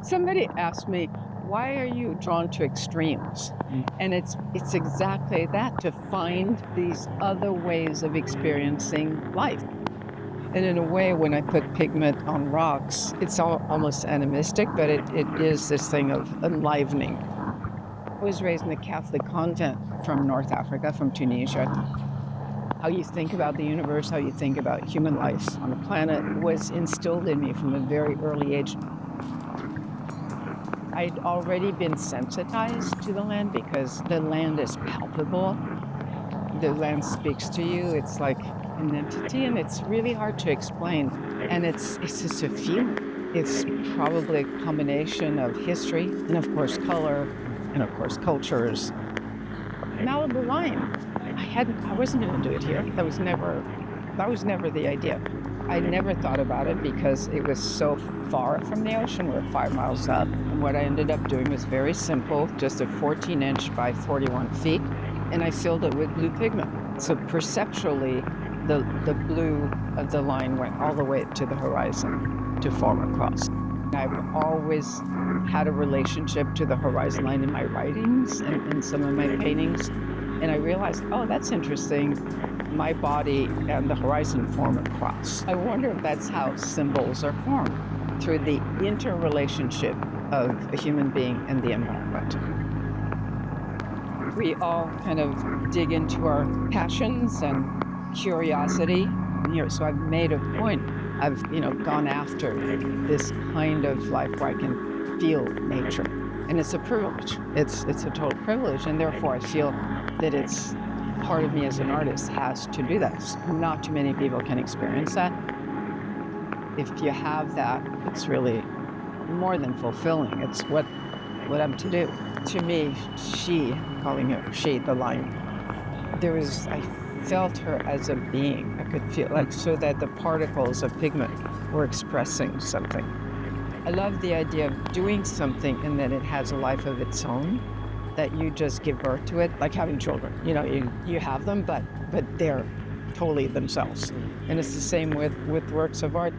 Somebody asked me, why are you drawn to extremes? And it's exactly that, to find these other ways of experiencing life. And in a way, when I put pigment on rocks, it's almost animistic, but it is this thing of enlivening. I was raised in a Catholic convent from North Africa, from Tunisia. How you think about the universe, how you think about human life on the planet was instilled in me from a very early age. I'd already been sensitized to the land because the land is palpable. The land speaks to you. It's like an entity, and it's really hard to explain. And it's just a feeling. It's probably a combination of history and, of course, color and, of course, cultures. Malibu lime. I wasn't going to do it here. That was never the idea. I never thought about it because it was so far from the ocean. We're 5 miles up. And what I ended up doing was very simple, just a 14-inch by 41 feet. And I filled it with blue pigment. So perceptually, the blue of the line went all the way to the horizon to form a cross. I've always had a relationship to the horizon line in my writings and in some of my paintings. And I realized, oh, that's interesting. My body and the horizon form a cross. I wonder if that's how symbols are formed, through the interrelationship of a human being and the environment. We all kind of dig into our passions and curiosity. So I've made a point. I've gone after this kind of life where I can feel nature, and it's a privilege. It's a total privilege, and therefore I feel that it's part of me as an artist has to do that. Not too many people can experience that. If you have that, it's really more than fulfilling. It's what I'm to do. To me, calling her she, the line, I felt her as a being. I could feel like, so that the particles of pigment were expressing something. I love the idea of doing something and then it has a life of its own, that you just give birth to it, like having children. You have them, but they're totally themselves. And it's the same with works of art.